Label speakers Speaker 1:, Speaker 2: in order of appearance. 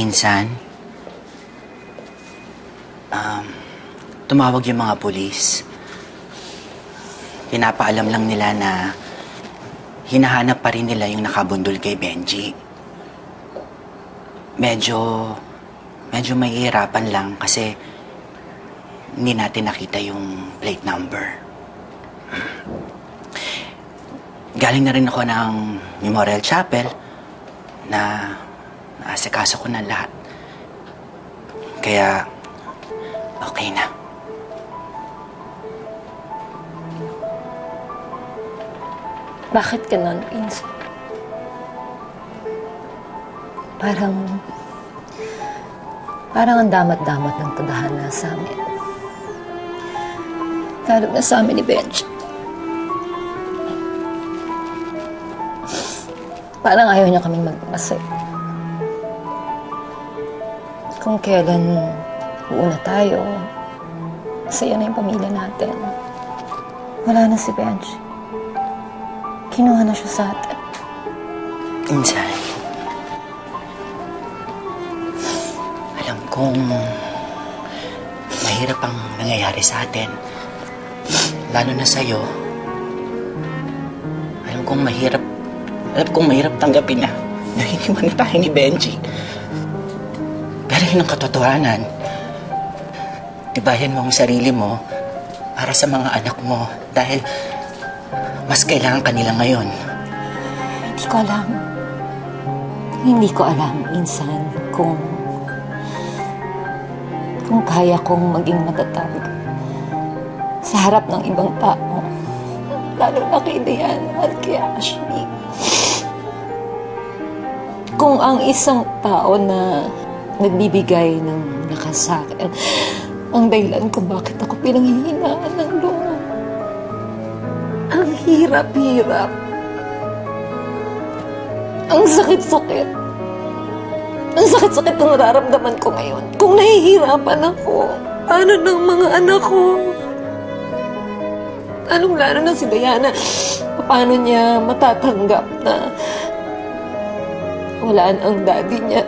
Speaker 1: Insan, tumawag yung mga pulis. Pinapaalam lang nila na hinahanap pa rin nila yung nakabundol kay Benji. Medyo mahihirapan lang kasi hindi natin nakita yung plate number. Galing na rin ako ng Memorial Chapel na naasikaso ko na lahat. Kaya, okay na.
Speaker 2: Bakit ganon, Insan? Parang ang damat-damat ng tadhana sa amin. Lalo na sa amin ni Benji. Parang ayaw niya kaming magmasay. Kung kailan uuna tayo, masaya na yung pamilya natin. Wala na si Benji. Kinuha na siya sa atin.
Speaker 1: Insan, alam kong mahirap ang nangyayari sa atin. Lalo na sa'yo. Alam kong mahirap tanggapin na nahihiwan na tayo ni Benji. Pero yun ang katotohanan. Tibayan mo ang sarili mo para sa mga anak mo dahil mas kailangan kanila ngayon.
Speaker 2: Hindi ko alam, Insan, kung kaya kong maging matatag sa harap ng ibang tao. Lalo na kay Diana at kay Ashley. Kung ang isang tao na nagbibigay ng lakas sa akin ang dahilan kung bakit ako pinanghihinaan ng loob. Ang hirap-hirap. Ang sakit-sakit. Ang sakit-sakit na nararamdaman ko ngayon. Kung nahihirapan ako, paano ng mga anak ko? Lalo na si Diana, paano niya matatanggap na walaan ang daddy niya?